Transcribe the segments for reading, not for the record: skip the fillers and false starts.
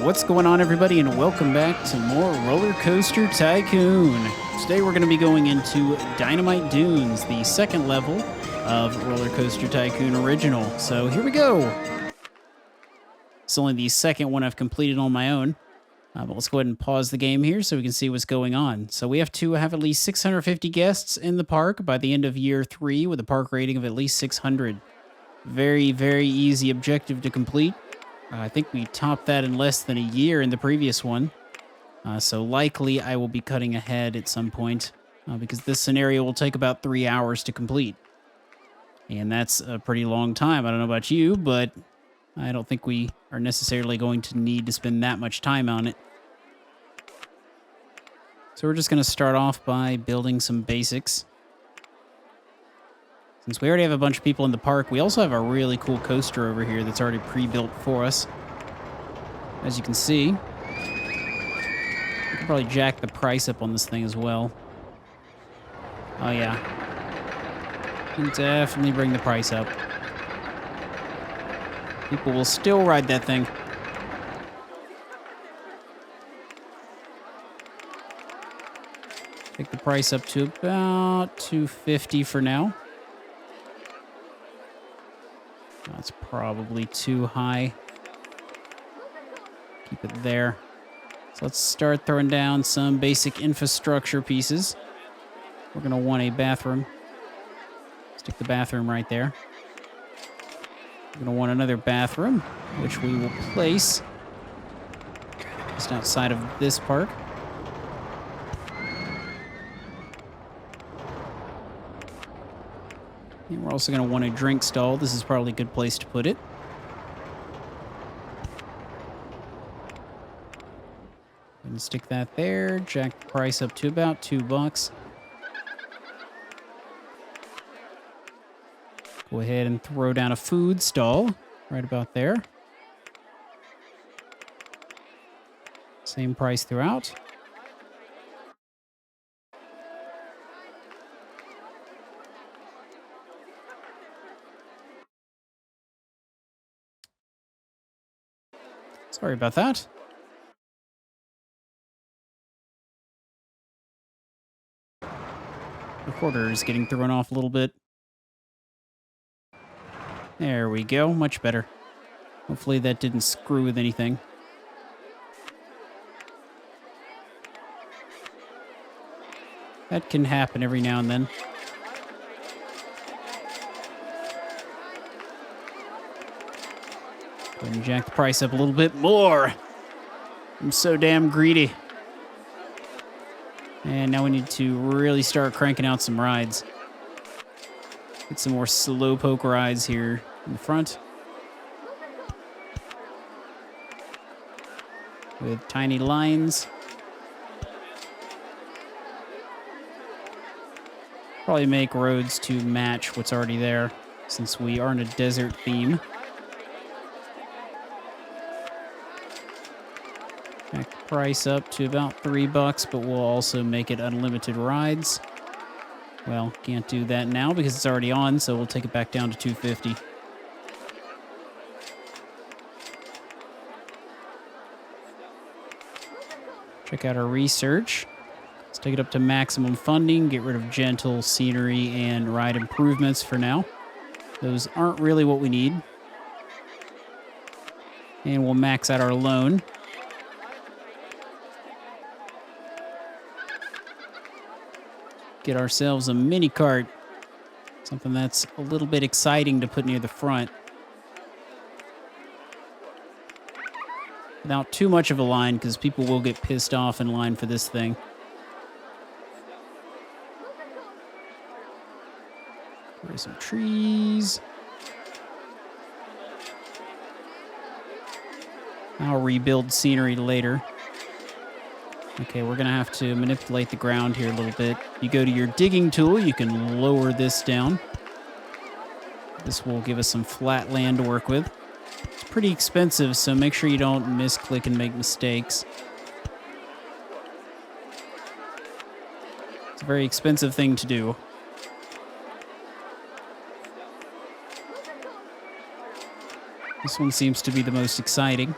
What's going on, everybody, and welcome back to more RollerCoaster Tycoon. Today we're going to be going into Dynamite Dunes, the second level of RollerCoaster Tycoon Original. So here we go. It's only the second one I've completed on my own. But let's go ahead and pause the game here so we can see what's going on. So we have to have at least 650 guests in the park by the end of year 3 with a park rating of at least 600. Very, very easy objective to complete. I think we topped that in less than a year in the previous one. So likely I will be cutting ahead at some point because this scenario will take about 3 hours to complete. And that's a pretty long time. I don't know about you, but I don't think we are necessarily going to need to spend that much time on it. So we're just going to start off by building some basics. Since we already have a bunch of people in the park, we also have a really cool coaster over here that's already pre-built for us. As you can see, we can probably jack the price up on this thing as well. Oh yeah. Can definitely bring the price up. People will still ride that thing. Take the price up to about $250 for now. That's probably too high. Keep it there. So let's start throwing down some basic infrastructure pieces. We're going to want a bathroom. Stick the bathroom right there. We're going to want another bathroom, which we will place just outside of this park. And we're also going to want a drink stall. This is probably a good place to put it. And stick that there. Jack the price up to about $2. Go ahead and throw down a food stall right about there. Same price throughout. Sorry about that. Recorder is getting thrown off a little bit. There we go. Much better. Hopefully that didn't screw with anything. That can happen every now and then. Go ahead and jack the price up a little bit more. I'm so damn greedy. And now we need to really start cranking out some rides. Get some more slowpoke rides here in the front. With tiny lines. Probably make roads to match what's already there, since we are in a desert theme. Jack the price up to about $3, but we'll also make it unlimited rides. Well, can't do that now because it's already on, so we'll take it back down to $250. Check out our research. Let's take it up to maximum funding, get rid of gentle scenery and ride improvements for now. Those aren't really what we need. And we'll max out our loan. Get ourselves a mini cart. Something that's a little bit exciting to put near the front. Without too much of a line, because people will get pissed off in line for this thing. There's some trees. I'll rebuild scenery later. Okay, we're going to have to manipulate the ground here a little bit. You go to your digging tool, you can lower this down. This will give us some flat land to work with. It's pretty expensive, so make sure you don't misclick and make mistakes. It's a very expensive thing to do. This one seems to be the most exciting.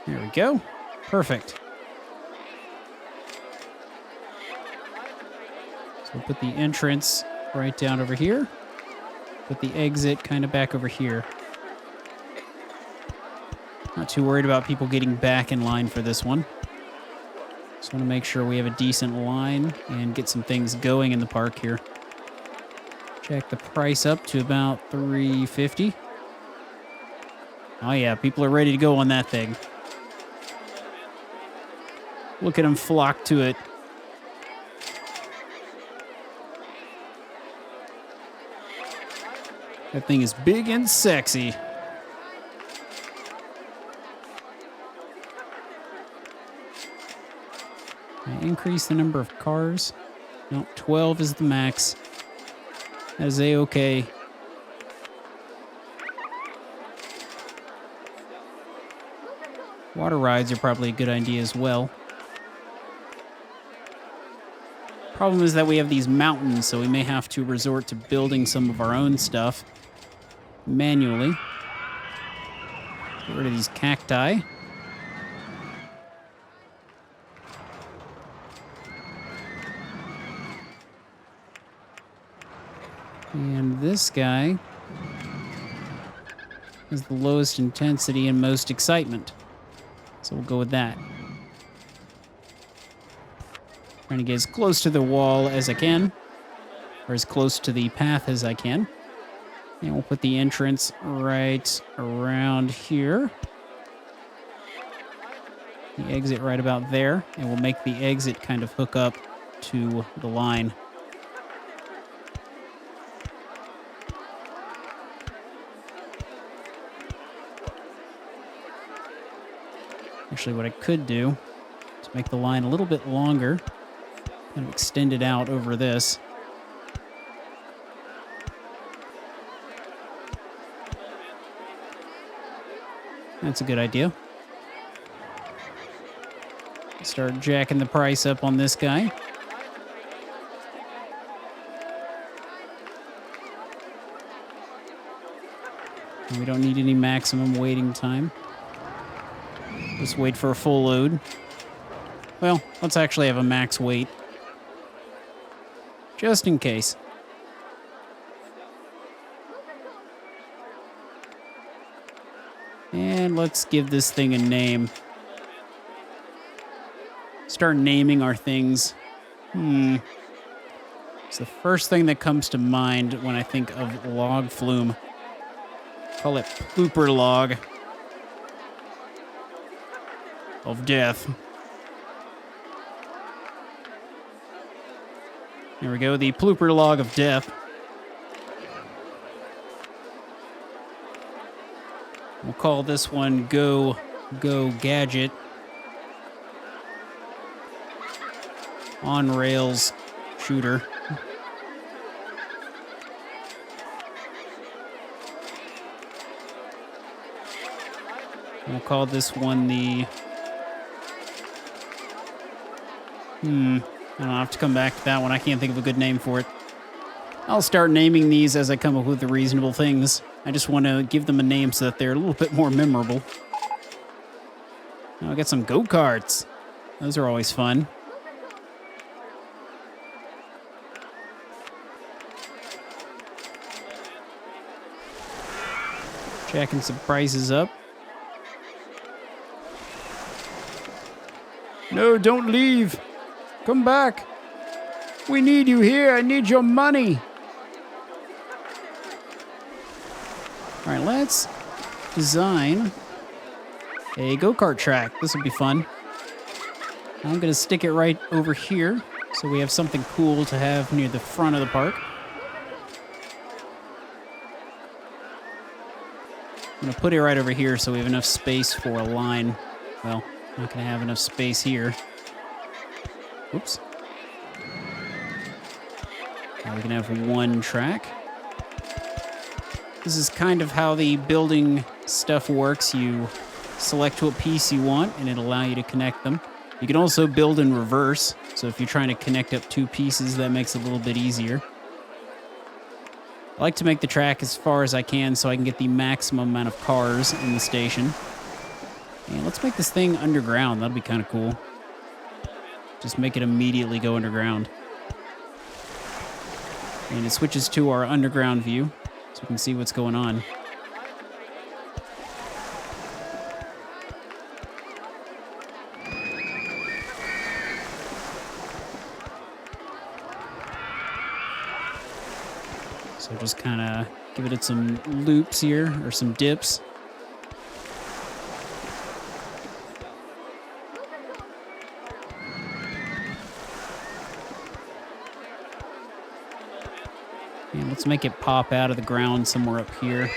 There we go. Perfect. So we'll put the entrance right down over here. Put the exit kind of back over here. Not too worried about people getting back in line for this one. Just want to make sure we have a decent line and get some things going in the park here. Check the price up to about $3.50. Oh yeah, people are ready to go on that thing. Look at them flock to it. That thing is big and sexy. Can I increase the number of cars? No, 12 is the max. That is A-okay. Water rides are probably a good idea as well. Problem is that we have these mountains, so we may have to resort to building some of our own stuff manually. Get rid of these cacti. And this guy has the lowest intensity and most excitement. So we'll go with that. Trying to get as close to the wall as I can, or as close to the path as I can. And we'll put the entrance right around here. The exit right about there, and we'll make the exit kind of hook up to the line. Actually, what I could do is make the line a little bit longer, kind of extend it out over this. That's a good idea. Start jacking the price up on this guy. And we don't need any maximum waiting time. Just wait for a full load. Well, let's actually have a max wait. Just in case. And let's give this thing a name. Start naming our things. It's the first thing that comes to mind when I think of log flume. Call it Plooper Log of Death. There we go, the Plooper Log of Death. We'll call this one Go Gadget. On rails shooter. We'll call this one the... I'll have to come back to that one. I can't think of a good name for it. I'll start naming these as I come up with the reasonable things. I just want to give them a name so that they're a little bit more memorable. Oh, I got some go-karts. Those are always fun. Jacking some prices up. No, don't leave. Come back. We need you here. I need your money. All right, let's design a go-kart track. This will be fun. I'm going to stick it right over here so we have something cool to have near the front of the park. I'm going to put it right over here so we have enough space for a line. Well, not going to have enough space here. Oops. Now we can have one track. This is kind of how the building stuff works. You select what piece you want, and it'll allow you to connect them. You can also build in reverse, so if you're trying to connect up two pieces, that makes it a little bit easier. I like to make the track as far as I can so I can get the maximum amount of cars in the station. And let's make this thing underground. That'll be kind of cool. Just make it immediately go underground. And it switches to our underground view, so we can see what's going on. So just kind of give it some loops here, or some dips. And let's make it pop out of the ground somewhere up here.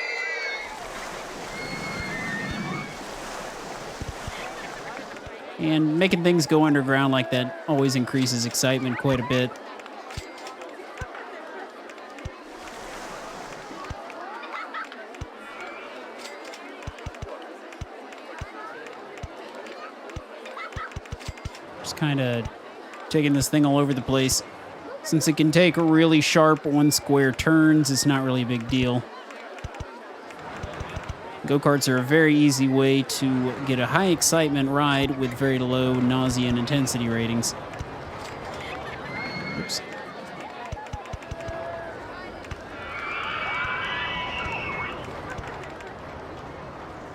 And making things go underground like that always increases excitement quite a bit. Just kind of taking this thing all over the place. Since it can take really sharp one-square turns, it's not really a big deal. Go-karts are a very easy way to get a high excitement ride with very low nausea and intensity ratings. Oops.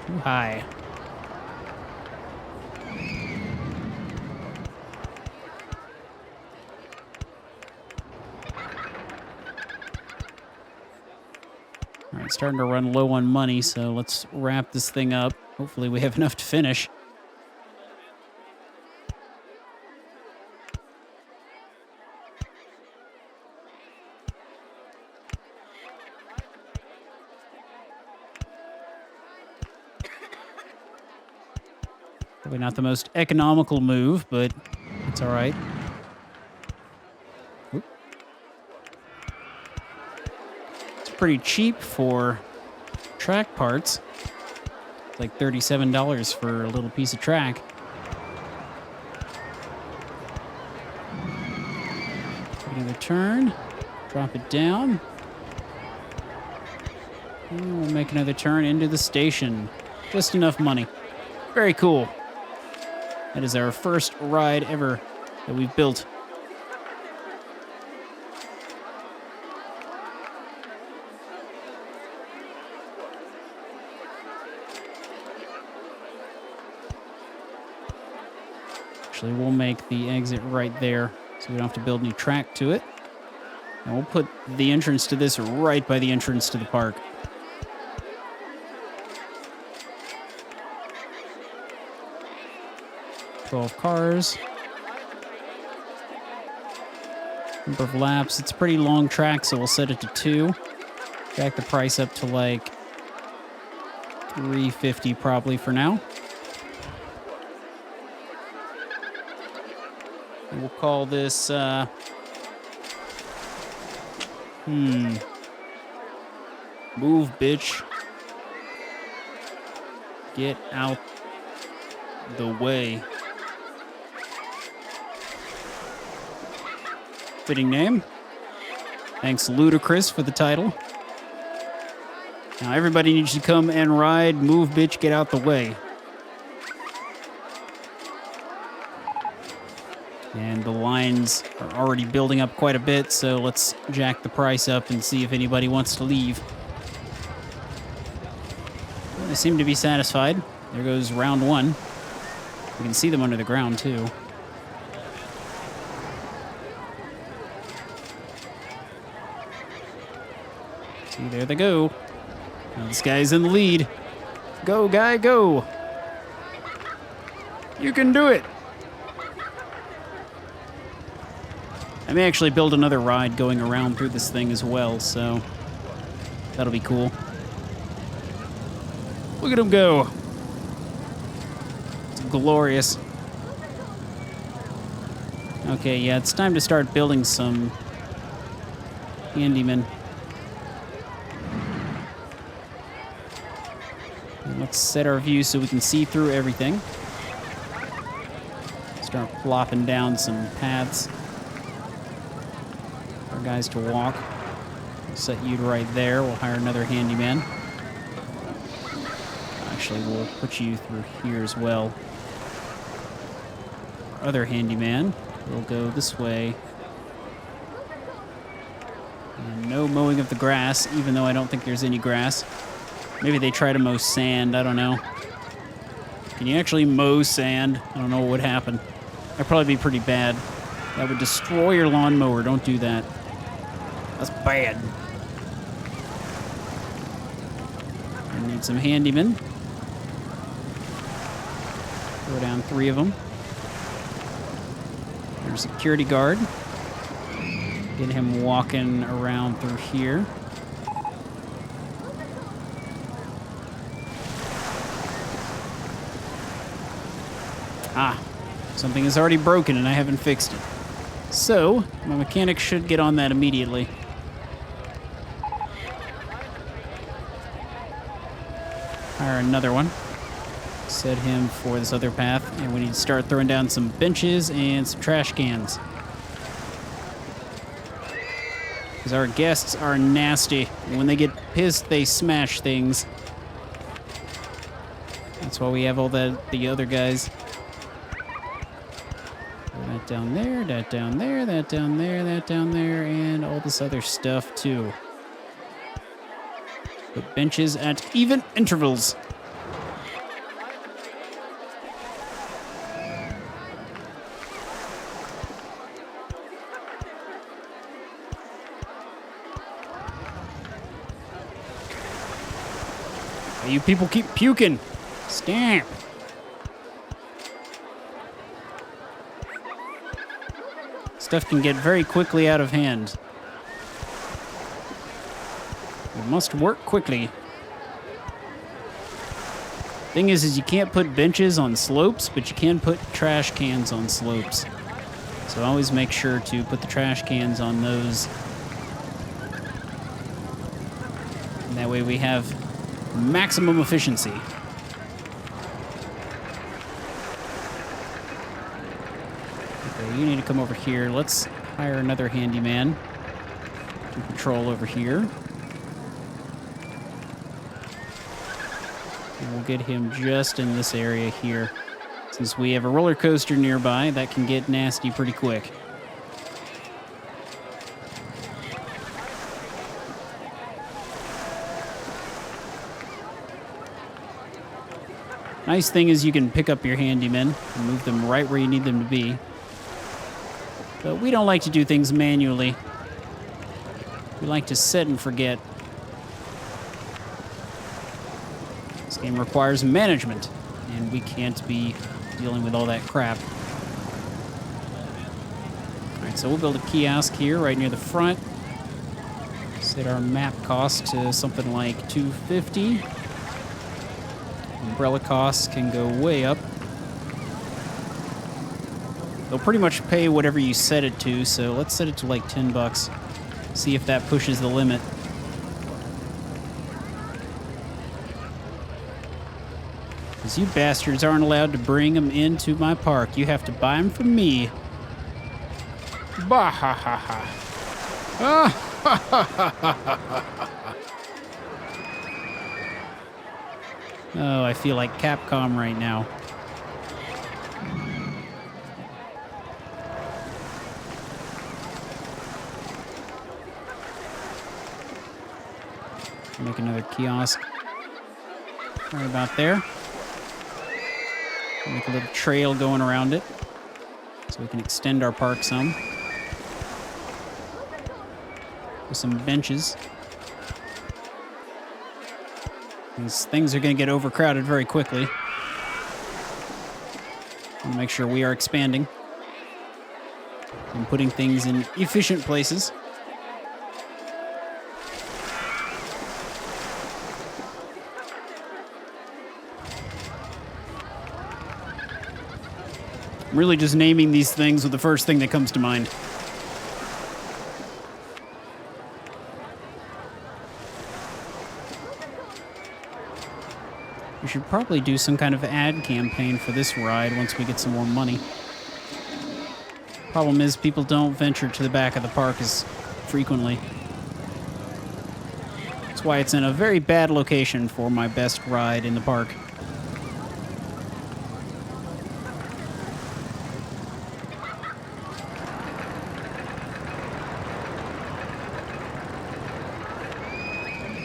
Too high. All right, starting to run low on money, so let's wrap this thing up. Hopefully we have enough to finish. Probably not the most economical move, but it's all right. Oop. It's pretty cheap for track parts. It's like $37 for a little piece of track. Take another turn. Drop it down. And we'll make another turn into the station. Just enough money. Very cool. That is our first ride ever that we've built. Actually, we'll make the exit right there so we don't have to build any track to it. And we'll put the entrance to this right by the entrance to the park. $12 cars. Number of laps. It's a pretty long track, so we'll set it to 2. Jack the price up to like $350 probably for now. And we'll call this Move, bitch. Get out the way. Fitting name. Thanks, Ludacris, for the title. Now everybody needs to come and ride. Move, bitch, get out the way. And the lines are already building up quite a bit, so let's jack the price up and see if anybody wants to leave. They seem to be satisfied. There goes round 1. You can see them under the ground, too. See, there they go. Now this guy's in the lead. Go, guy, go. You can do it. I may actually build another ride going around through this thing as well, so that'll be cool. Look at him go. It's glorious. Okay, yeah, it's time to start building some handymen. And let's set our view so we can see through everything. Start plopping down some paths for guys to walk. We'll set you right there. We'll hire another handyman. Actually, we'll put you through here as well. Our other handyman will go this way. And no mowing of the grass, even though I don't think there's any grass. Maybe they try to mow sand, I don't know. Can you actually mow sand? I don't know what would happen. That'd probably be pretty bad. That would destroy your lawnmower. Don't do that. That's bad. I need some handymen. Throw down 3 of them. There's a security guard. Get him walking around through here. Ah, something is already broken and I haven't fixed it. So, my mechanic should get on that immediately. Hire another one. Set him for this other path, and we need to start throwing down some benches and some trash cans. Because our guests are nasty. When they get pissed, they smash things. That's why we have all the other guys. That down there, that down there, that down there, that down there, and all this other stuff too. Put benches at even intervals. You people keep puking. Stamp. Stuff can get very quickly out of hand. We must work quickly. Thing is you can't put benches on slopes, but you can put trash cans on slopes. So always make sure to put the trash cans on those. And that way we have maximum efficiency. Okay, you need to come over here. Let's hire another handyman to patrol over here. And we'll get him just in this area here. Since we have a roller coaster nearby, that can get nasty pretty quick. Nice thing is you can pick up your handymen and move them right where you need them to be. But we don't like to do things manually. We like to set and forget. This game requires management, and we can't be dealing with all that crap. Alright, so we'll build a kiosk here right near the front. Set our map cost to something like $2.50. Umbrella costs can go way up. They'll pretty much pay whatever you set it to, so let's set it to like $10. See if that pushes the limit. Because you bastards aren't allowed to bring them into my park. You have to buy them from me. Bah ha ha ha. Ah ha ha ha ha ha. Oh, I feel like Capcom right now. Make another kiosk right about there. Make a little trail going around it so we can extend our park some. With some benches. These things are going to get overcrowded very quickly. Want to make sure we are expanding and putting things in efficient places. I'm really just naming these things with the first thing that comes to mind. We should probably do some kind of ad campaign for this ride once we get some more money. Problem is, people don't venture to the back of the park as frequently. That's why it's in a very bad location for my best ride in the park.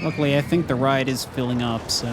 Luckily, I think the ride is filling up, so